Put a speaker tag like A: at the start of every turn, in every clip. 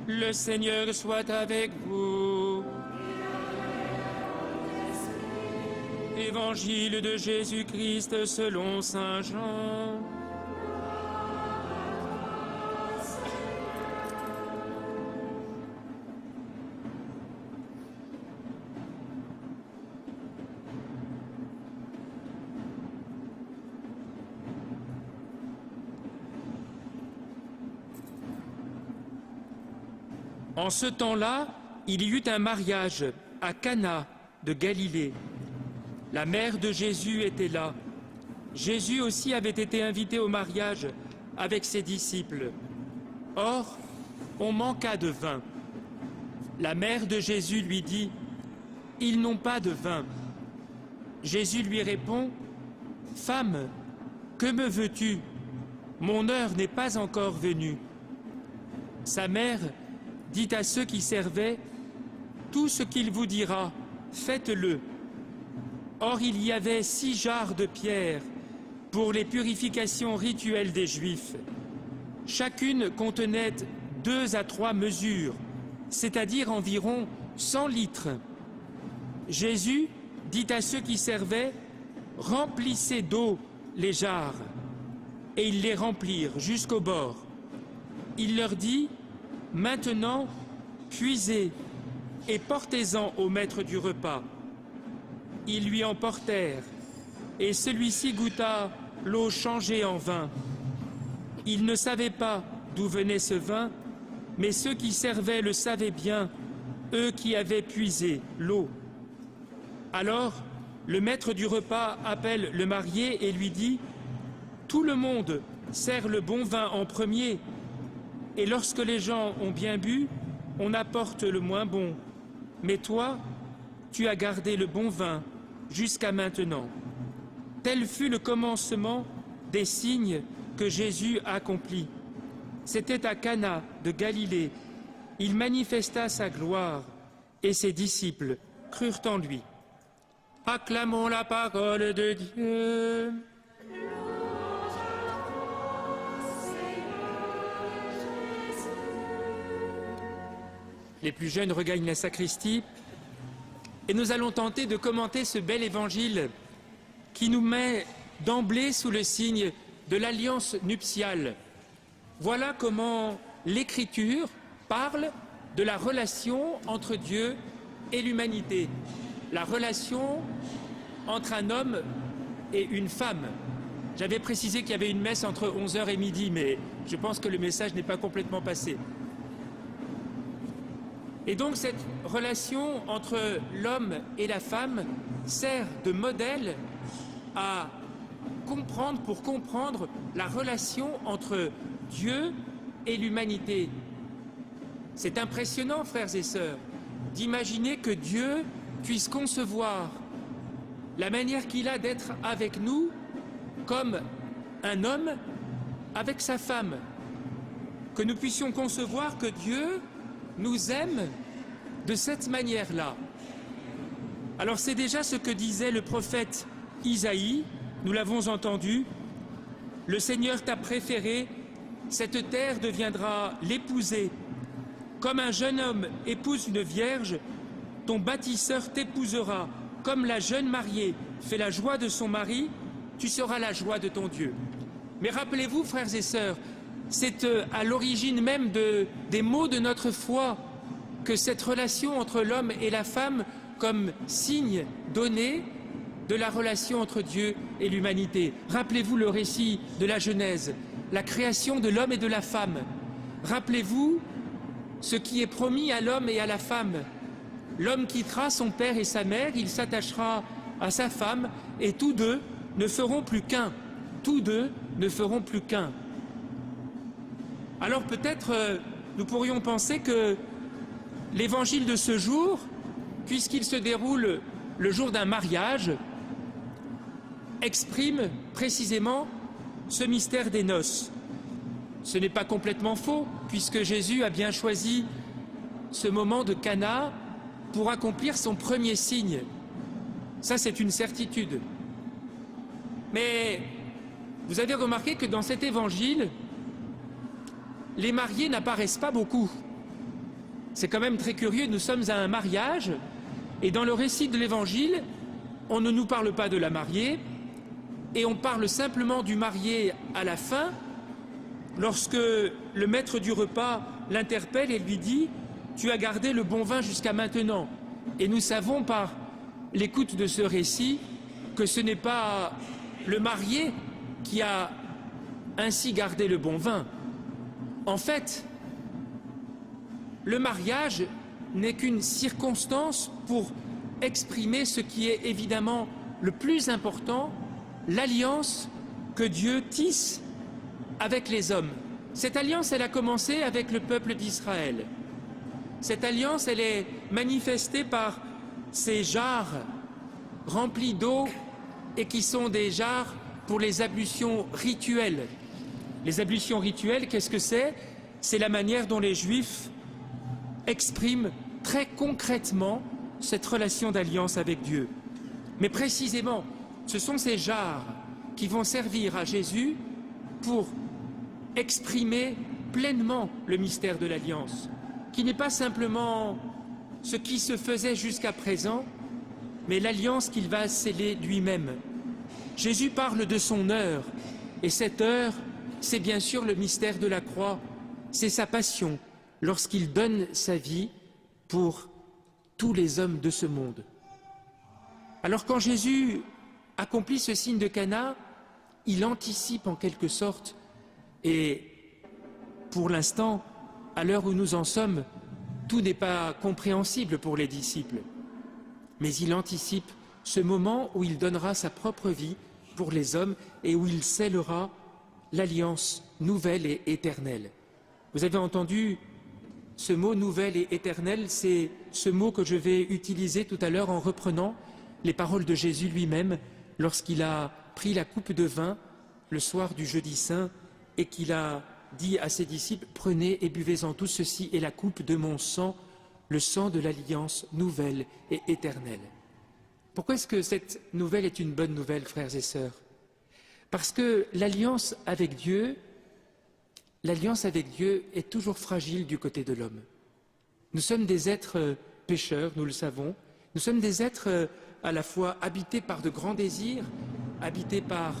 A: Le Seigneur soit avec vous. Évangile de Jésus-Christ selon saint Jean. En ce temps-là, il y eut un mariage à Cana de Galilée. La mère de Jésus était là. Jésus aussi avait été invité au mariage avec ses disciples. Or, on manqua de vin. La mère de Jésus lui dit « Ils n'ont pas de vin. » Jésus lui répond « Femme, que me veux-tu? Mon heure n'est pas encore venue. » Sa mère dit à ceux qui servaient « Tout ce qu'il vous dira, faites-le. » Or il y avait 6 jarres de pierre pour les purifications rituelles des Juifs. Chacune contenait 2 à 3 mesures, c'est-à-dire environ 100 litres. Jésus dit à ceux qui servaient « Remplissez d'eau les jarres. » Et ils les remplirent jusqu'au bord. Il leur dit « Maintenant, puisez et portez-en au maître du repas. » Ils lui en portèrent, et celui-ci goûta l'eau changée en vin. Il ne savait pas d'où venait ce vin, mais ceux qui servaient le savaient bien, eux qui avaient puisé l'eau. Alors, le maître du repas appelle le marié et lui dit « Tout le monde sert le bon vin en premier, et lorsque les gens ont bien bu, on apporte le moins bon. Mais toi, tu as gardé le bon vin jusqu'à maintenant. » Tel fut le commencement des signes que Jésus accomplit. C'était à Cana de Galilée. Il manifesta sa gloire et ses disciples crurent en lui. Acclamons la parole de Dieu. Les plus jeunes regagnent la sacristie et nous allons tenter de commenter ce bel évangile qui nous met d'emblée sous le signe de l'alliance nuptiale. Voilà comment l'Écriture parle de la relation entre Dieu et l'humanité, la relation entre un homme et une femme. J'avais précisé qu'il y avait une messe entre 11h et midi, mais je pense que le message n'est pas complètement passé. Et donc cette relation entre l'homme et la femme sert de modèle à comprendre, pour comprendre la relation entre Dieu et l'humanité. C'est impressionnant, frères et sœurs, d'imaginer que Dieu puisse concevoir la manière qu'il a d'être avec nous comme un homme avec sa femme. Que nous puissions concevoir que Dieu nous aime de cette manière-là. Alors c'est déjà ce que disait le prophète Isaïe, nous l'avons entendu, « Le Seigneur t'a préféré, cette terre deviendra l'épousée. Comme un jeune homme épouse une vierge, ton bâtisseur t'épousera. Comme la jeune mariée fait la joie de son mari, tu seras la joie de ton Dieu. » Mais rappelez-vous, frères et sœurs, c'est à l'origine même des mots de notre foi que cette relation entre l'homme et la femme comme signe donné de la relation entre Dieu et l'humanité. Rappelez-vous le récit de la Genèse, la création de l'homme et de la femme. Rappelez-vous ce qui est promis à l'homme et à la femme. L'homme quittera son père et sa mère, il s'attachera à sa femme, et tous deux ne feront plus qu'un. Tous deux ne feront plus qu'un. Alors peut-être nous pourrions penser que l'évangile de ce jour, puisqu'il se déroule le jour d'un mariage, exprime précisément ce mystère des noces. Ce n'est pas complètement faux, puisque Jésus a bien choisi ce moment de Cana pour accomplir son premier signe. Ça, c'est une certitude. Mais vous avez remarqué que dans cet évangile, les mariés n'apparaissent pas beaucoup. C'est quand même très curieux, nous sommes à un mariage, et dans le récit de l'Évangile, on ne nous parle pas de la mariée, et on parle simplement du marié à la fin, lorsque le maître du repas l'interpelle et lui dit « Tu as gardé le bon vin jusqu'à maintenant ». Et nous savons par l'écoute de ce récit que ce n'est pas le marié qui a ainsi gardé le bon vin. En fait, le mariage n'est qu'une circonstance pour exprimer ce qui est évidemment le plus important, l'alliance que Dieu tisse avec les hommes. Cette alliance, elle a commencé avec le peuple d'Israël. Cette alliance, elle est manifestée par ces jarres remplis d'eau et qui sont des jarres pour les ablutions rituelles. Les ablutions rituelles, qu'est-ce que c'est? C'est la manière dont les Juifs expriment très concrètement cette relation d'alliance avec Dieu. Mais précisément, ce sont ces jarres qui vont servir à Jésus pour exprimer pleinement le mystère de l'alliance, qui n'est pas simplement ce qui se faisait jusqu'à présent, mais l'alliance qu'il va sceller lui-même. Jésus parle de son heure, et cette heure, c'est bien sûr le mystère de la croix, c'est sa passion, lorsqu'il donne sa vie pour tous les hommes de ce monde. Alors quand Jésus accomplit ce signe de Cana, il anticipe en quelque sorte, et pour l'instant, à l'heure où nous en sommes, tout n'est pas compréhensible pour les disciples. Mais il anticipe ce moment où il donnera sa propre vie pour les hommes et où il scellera l'alliance nouvelle et éternelle. Vous avez entendu ce mot nouvelle et éternelle, c'est ce mot que je vais utiliser tout à l'heure en reprenant les paroles de Jésus lui-même lorsqu'il a pris la coupe de vin le soir du jeudi saint et qu'il a dit à ses disciples « Prenez et buvez-en tous, ceci est la coupe de mon sang, le sang de l'alliance nouvelle et éternelle. » Pourquoi est-ce que cette nouvelle est une bonne nouvelle, frères et sœurs? Parce que l'alliance avec Dieu est toujours fragile du côté de l'homme. Nous sommes des êtres pécheurs, nous le savons. Nous sommes des êtres à la fois habités par de grands désirs, habités par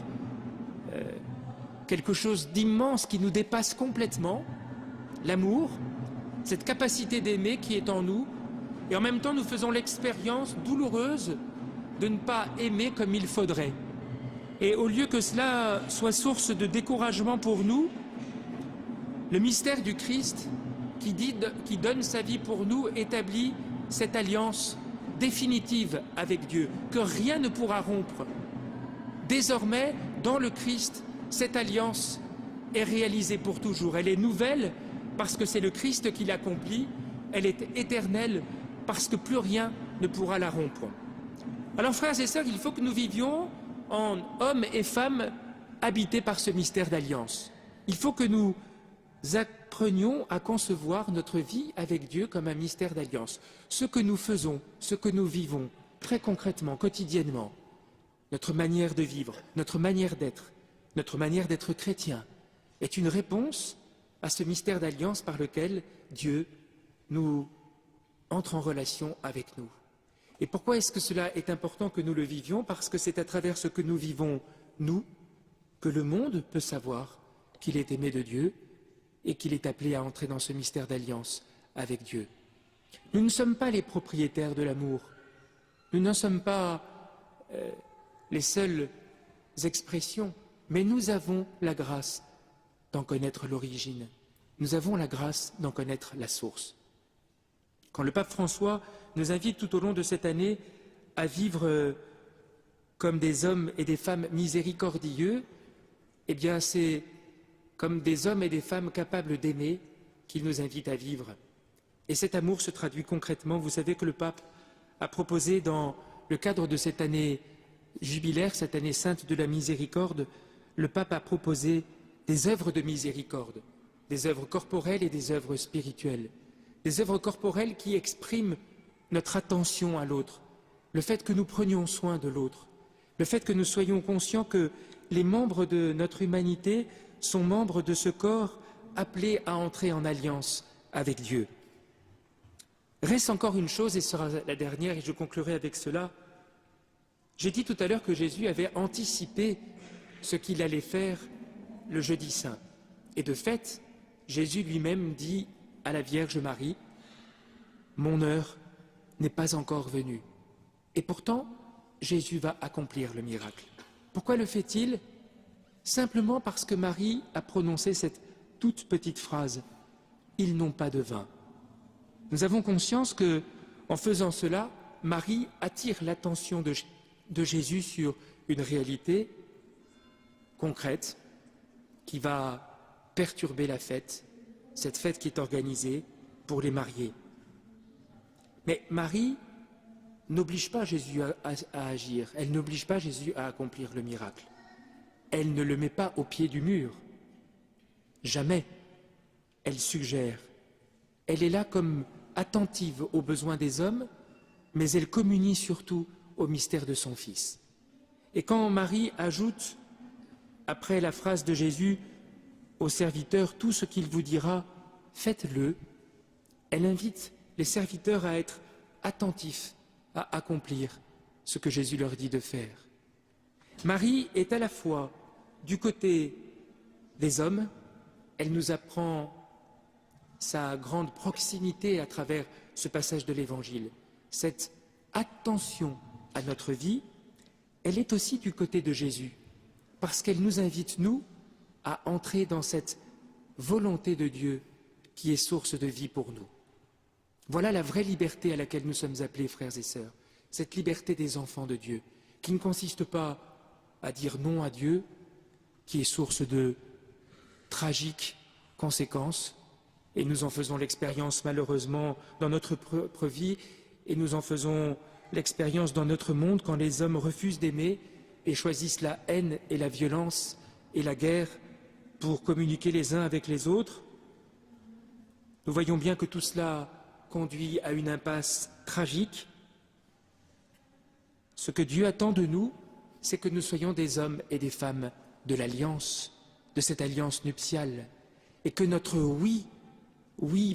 A: quelque chose d'immense qui nous dépasse complètement, l'amour, cette capacité d'aimer qui est en nous, et en même temps nous faisons l'expérience douloureuse de ne pas aimer comme il faudrait. Et au lieu que cela soit source de découragement pour nous, le mystère du Christ qui donne sa vie pour nous établit cette alliance définitive avec Dieu, que rien ne pourra rompre. Désormais, dans le Christ, cette alliance est réalisée pour toujours. Elle est nouvelle parce que c'est le Christ qui l'accomplit. Elle est éternelle parce que plus rien ne pourra la rompre. Alors, frères et sœurs, il faut que nous vivions en hommes et femmes habités par ce mystère d'alliance. Il faut que nous apprenions à concevoir notre vie avec Dieu comme un mystère d'alliance. Ce que nous faisons, ce que nous vivons, très concrètement, quotidiennement, notre manière de vivre, notre manière d'être chrétien, est une réponse à ce mystère d'alliance par lequel Dieu nous entre en relation avec nous. Et pourquoi est-ce que cela est important que nous le vivions? Parce que c'est à travers ce que nous vivons, nous, que le monde peut savoir qu'il est aimé de Dieu et qu'il est appelé à entrer dans ce mystère d'alliance avec Dieu. Nous ne sommes pas les propriétaires de l'amour. Nous n'en sommes pas les seules expressions, mais nous avons la grâce d'en connaître l'origine. Nous avons la grâce d'en connaître la source. Quand le pape François nous invite tout au long de cette année à vivre comme des hommes et des femmes miséricordieux, eh bien c'est comme des hommes et des femmes capables d'aimer qu'il nous invite à vivre. Et cet amour se traduit concrètement. Vous savez que le pape a proposé dans le cadre de cette année jubilaire, cette année sainte de la miséricorde, le pape a proposé des œuvres de miséricorde, des œuvres corporelles et des œuvres spirituelles. Des œuvres corporelles qui expriment notre attention à l'autre, le fait que nous prenions soin de l'autre, le fait que nous soyons conscients que les membres de notre humanité sont membres de ce corps appelé à entrer en alliance avec Dieu. Reste encore une chose, et ce sera la dernière, et je conclurai avec cela. J'ai dit tout à l'heure que Jésus avait anticipé ce qu'il allait faire le jeudi saint. Et de fait, Jésus lui-même dit à la Vierge Marie, « Mon heure n'est pas encore venue. » Et pourtant, Jésus va accomplir le miracle. Pourquoi le fait-il? Simplement parce que Marie a prononcé cette toute petite phrase, « Ils n'ont pas de vin ». Nous avons conscience que, en faisant cela, Marie attire l'attention de Jésus sur une réalité concrète qui va perturber la fête, cette fête qui est organisée pour les mariés. Mais Marie n'oblige pas Jésus à agir, elle n'oblige pas Jésus à accomplir le miracle. Elle ne le met pas au pied du mur. Jamais. Elle suggère. Elle est là comme attentive aux besoins des hommes, mais elle communie surtout au mystère de son Fils. Et quand Marie ajoute, après la phrase de Jésus, aux serviteurs, tout ce qu'il vous dira, faites-le, elle invite les serviteurs à être attentifs à accomplir ce que Jésus leur dit de faire. Marie est à la fois du côté des hommes, elle nous apprend sa grande proximité à travers ce passage de l'Évangile, cette attention à notre vie, elle est aussi du côté de Jésus, parce qu'elle nous invite, nous, à entrer dans cette volonté de Dieu qui est source de vie pour nous. Voilà la vraie liberté à laquelle nous sommes appelés, frères et sœurs, cette liberté des enfants de Dieu, qui ne consiste pas à dire non à Dieu, qui est source de tragiques conséquences, et nous en faisons l'expérience malheureusement dans notre propre vie, et nous en faisons l'expérience dans notre monde quand les hommes refusent d'aimer et choisissent la haine et la violence et la guerre pour communiquer les uns avec les autres. Nous voyons bien que tout cela conduit à une impasse tragique. Ce que Dieu attend de nous, c'est que nous soyons des hommes et des femmes de l'alliance, de cette alliance nuptiale, et que notre oui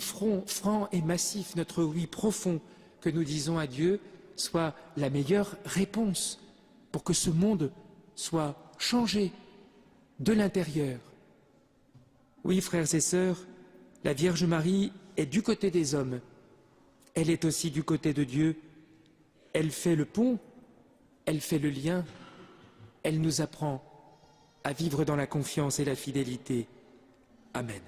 A: franc et massif, notre oui profond que nous disons à Dieu, soit la meilleure réponse pour que ce monde soit changé de l'intérieur. Oui, frères et sœurs, la Vierge Marie est du côté des hommes, elle est aussi du côté de Dieu, elle fait le pont, elle fait le lien, elle nous apprend à vivre dans la confiance et la fidélité. Amen.